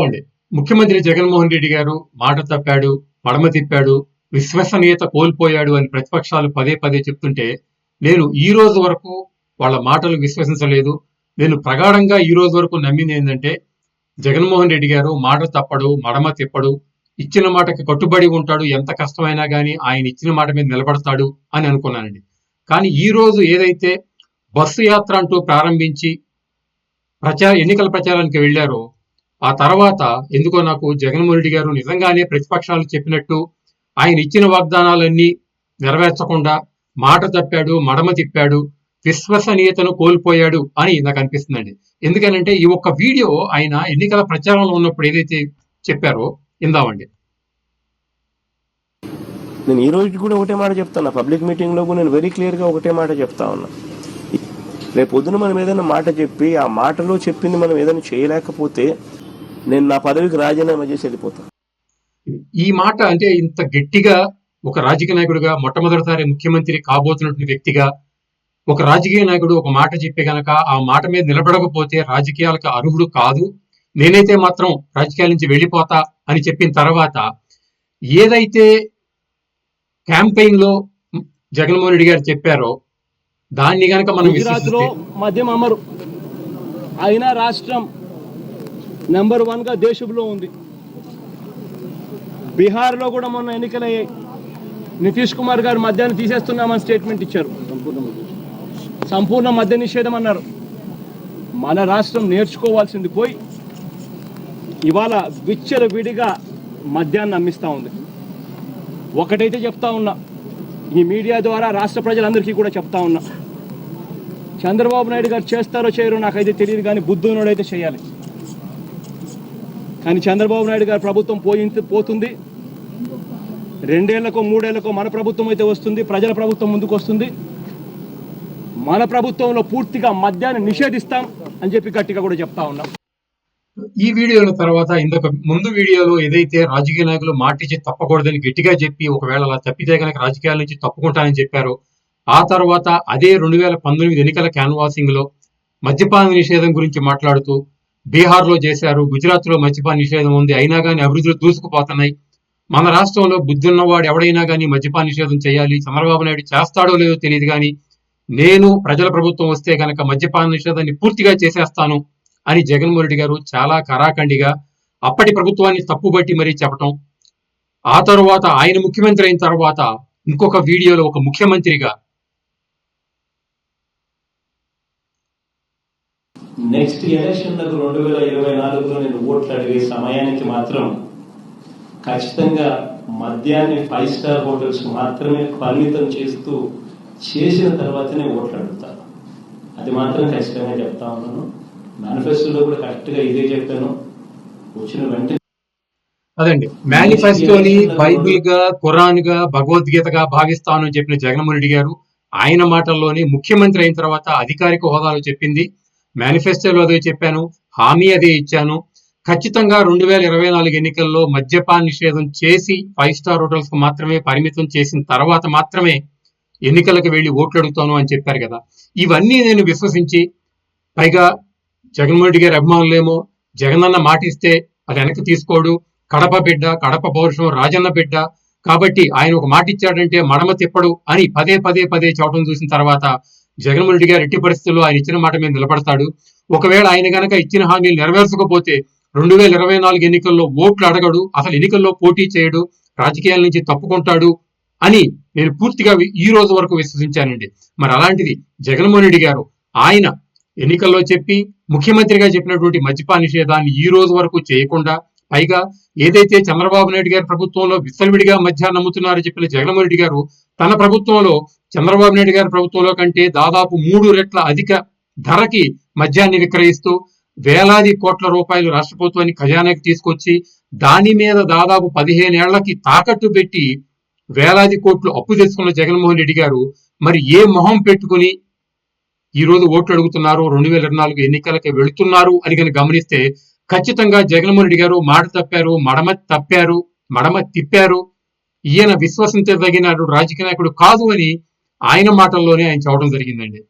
అండి. ముఖ్యమంత్రి జగన్మోహన్ రెడ్డి గారు మాట తప్పాడు, మడమ తిప్పాడు, విశ్వసనీయత కోల్పోయాడు అని ప్రతిపక్షాలు పదే పదే చెప్తుంటే, నేను ఈ రోజు వరకు వాళ్ళ మాటలు విశ్వసించలేదు. నేను ప్రగాఢంగా ఈ రోజు వరకు నమ్మింది ఏంటంటే, జగన్మోహన్ రెడ్డి గారు మాట తప్పడు, మడమ తిప్పడు, ఇచ్చిన మాటకి కట్టుబడి ఉంటాడు, ఎంత కష్టమైనా గానీ ఆయన ఇచ్చిన మాట మీద నిలబడతాడు అని అనుకున్నానండి. కానీ ఈ రోజు ఏదైతే బస్సు యాత్ర అంటూ ప్రారంభించి ఎన్నికల ప్రచారానికి వెళ్లారో, ఆ తర్వాత ఎందుకో నాకు జగన్మోహన్ రెడ్డి గారు నిజంగానే ప్రతిపక్షాలు చెప్పినట్టు ఆయన ఇచ్చిన వాగ్దానాలన్నీ నెరవేర్చకుండా మాట తప్పాడు, మడమ తిప్పాడు, విశ్వసనీయతను కోల్పోయాడు అని నాకు అనిపిస్తుందండి. ఎందుకనంటే ఈ ఒక్క వీడియో ఆయన ఎన్నికల ప్రచారంలో ఉన్నప్పుడు ఏదైతే చెప్పారో ఇందామండి. నేను ఈ రోజు కూడా ఒకటే మాట చెప్తాను, పబ్లిక్ మీటింగ్ లో కూడా నేను వెరీ క్లియర్ గా ఒకటే మాట చెప్తా ఉన్నా. రేపు పొద్దున మనం ఏదైనా మాట చెప్పి ఆ మాటలో చెప్పింది మనం ఏదైనా చేయలేకపోతే నేను నా పదవికి రాజీనామా చేసి వెళ్ళిపోతాను. ఈ మాట అంటే ఇంత గట్టిగా ఒక రాజకీయ నాయకుడిగా, మొట్టమొదటిసారి ముఖ్యమంత్రి కాబోతున్నటువంటి వ్యక్తిగా ఒక రాజకీయ నాయకుడు ఒక మాట చెప్పే గనక ఆ మాట మీద నిలబడకపోతే రాజకీయాలకు అర్హుడు కాదు, నేనైతే మాత్రం రాజకీయాల నుంచి వెళ్ళిపోతా అని చెప్పిన తర్వాత ఏదైతే క్యాంపెయిన్ లో జగన్మోహన్ రెడ్డి గారు చెప్పారో దాన్ని గనక మనం గుజరాత్లో మద్యం అమరు అయినా రాష్ట్రం నెంబర్ 1 గా దేశంలో ఉంది. బీహార్లో కూడా మొన్న ఎన్నికలయ్యాయి. నితీష్ కుమార్ గారు మద్యాన్ని తీసేస్తున్నామని స్టేట్మెంట్ ఇచ్చారు. సంపూర్ణ మద్య నిషేధం అన్నారు. మన రాష్ట్రం నేర్చుకోవాల్సింది పోయి ఇవాళ విచ్చల విడిగా మద్యాన్ని అమ్మిస్తూ ఉంది. ఒకటైతే చెప్తా ఉన్నా, ఈ మీడియా ద్వారా రాష్ట్ర ప్రజలందరికీ కూడా చెప్తా ఉన్నా, చంద్రబాబు నాయుడు గారు చేస్తారో చేయరో నాకైతే తెలియదు, కానీ బుద్ధునోడైతే చేయాలి. కానీ చంద్రబాబు నాయుడు గారు ప్రభుత్వం పోతుంది, 2 ఏళ్లకో 3 ఏళ్లకో మన ప్రభుత్వం అయితే వస్తుంది, ప్రజల ప్రభుత్వం ముందుకు వస్తుంది. మన ప్రభుత్వంలో పూర్తిగా మద్యాన్ని నిషేధిస్తాం అని చెప్పి గట్టిగా కూడా చెప్తా ఉన్నాం. ఈ వీడియోల తర్వాత ఇంకొక ముందు వీడియోలో ఏదైతే రాజకీయ నాయకులు మాటిచ్చి తప్పకూడదని గట్టిగా చెప్పి ఒకవేళ అలా తప్పితే కనుక రాజకీయాల నుంచి తప్పుకుంటానని చెప్పారో, ఆ తర్వాత అదే 2019 ఎన్నికల క్యాన్వాసింగ్ లో మద్యపాన నిషేధం గురించి మాట్లాడుతూ బీహార్ లో చేశారు, గుజరాత్ లో మద్యపాన నిషేధం ఉంది, అయినా కానీ అభివృద్ధులు దూసుకుపోతున్నాయి, మన రాష్ట్రంలో బుద్ధి ఉన్నవాడు ఎవడైనా కానీ మద్యపాన నిషేధం చేయాలి, చంద్రబాబు నాయుడు చేస్తాడో లేదో తెలియదు, కానీ నేను ప్రజల ప్రభుత్వం వస్తే కనుక మద్యపాన నిషేధాన్ని పూర్తిగా చేసేస్తాను అని జగన్మోహన్ రెడ్డి గారు చాలా కరాఖండిగా అప్పటి ప్రభుత్వాన్ని తప్పుబట్టి మరీ చెప్పటం, ఆ తరువాత ఆయన ముఖ్యమంత్రి అయిన తర్వాత ఇంకొక వీడియోలో ఒక ముఖ్యమంత్రిగా నెక్స్ట్ ఎలక్షన్ 2024లో నేను ఓట్లు అడిగే సమయానికి మాత్రం ఖచ్చితంగా మద్యాన్ని 5 స్టార్ హోటల్స్ మాత్రమే పరిమితం చేసిన తర్వాతనే ఓట్లు అడుగుతాను. అది మాత్రం ఖచ్చితంగా చెప్తా ఉన్నాను. మేనిఫెస్టోలో కూడా కరెక్ట్ గా ఇదే చెప్పాను. వచ్చిన వెంటనే అదండి మేనిఫెస్టోని బైబిల్ గా, ఖురాన్ గా, భగవద్గీతగా భావిస్తాను అని చెప్పిన జగన్మోహన్ రెడ్డి గారు ఆయన మాటల్లోనే ముఖ్యమంత్రి అయిన తర్వాత అధికారిక హోదాలో చెప్పింది, మేనిఫెస్టోలో అదే చెప్పాను, హామీ అదే ఇచ్చాను, ఖచ్చితంగా 2024 ఎన్నికల్లో మద్యపాన నిషేధం చేసి 5 స్టార్ హోటల్స్ కు మాత్రమే పరిమితం చేసిన తర్వాత మాత్రమే ఎన్నికలకు వెళ్లి ఓట్లు అడుగుతాను అని చెప్పారు కదా. ఇవన్నీ నేను విశ్వసించి, పైగా జగన్మోహన్ రెడ్డి గారి అభిమానులేమో జగనన్న మాటిస్తే అది వెనక్కి తీసుకోడు, కడప బిడ్డ, కడప పౌరుషం, రాజన్న బిడ్డ కాబట్టి ఆయన ఒక మాట ఇచ్చాడంటే మడమ తిప్పడు అని పదే పదే పదే చెప్పడం చూసిన తర్వాత జగన్మోహన్ రెడ్డి గారు ఎట్టి పరిస్థితుల్లో ఆయన ఇచ్చిన మాట మీద నిలబడతాడు. ఒకవేళ ఆయన గనక ఇచ్చిన హామీలు నెరవేర్చకపోతే 2024 ఎన్నికల్లో ఓట్లు అడగడు, అసలు ఎన్నికల్లో పోటీ చేయడు, రాజకీయాల నుంచి తప్పుకుంటాడు అని నేను పూర్తిగా ఈ రోజు వరకు విశ్వసించానండి. మరి అలాంటిది జగన్మోహన్ రెడ్డి గారు ఆయన ఎన్నికల్లో చెప్పి ముఖ్యమంత్రిగా చెప్పినటువంటి మద్యపాన నిషేధాన్ని ఈ రోజు వరకు చేయకుండా, పైగా ఏదైతే చంద్రబాబు నాయుడు గారి ప్రభుత్వంలో విచ్చలవిడిగా మద్యాన్ని అమ్ముతున్నారో చెప్పిన జగన్మోహన్ రెడ్డి గారు తన ప్రభుత్వంలో చంద్రబాబు నాయుడు గారి ప్రభుత్వంలో కంటే దాదాపు 3 రెట్ల అధిక ధరకి మద్యాన్ని విక్రయిస్తూ వేలాది కోట్ల రూపాయలు రాష్ట్ర ప్రభుత్వాన్ని ఖజానాకి తీసుకొచ్చి దాని మీద దాదాపు 15 ఏళ్లకి తాకట్టు పెట్టి వేలాది కోట్లు అప్పు తెచ్చుకున్న జగన్మోహన్ రెడ్డి గారు మరి ఏ మొహం పెట్టుకుని ఈ రోజు ఓట్లు అడుగుతున్నారు, 2024 ఎన్నికలకి వెళుతున్నారు అని కనుక గమనిస్తే ఖచ్చితంగా జగన్మోహన్ రెడ్డి గారు మాట తప్పారు, మడమ తిప్పారు, ఈయన విశ్వసించదగిన రాజకీయ నాయకుడు కాదు అని ఆయన మాటల్లోనే ఆయన చెప్పడం జరిగిందండి.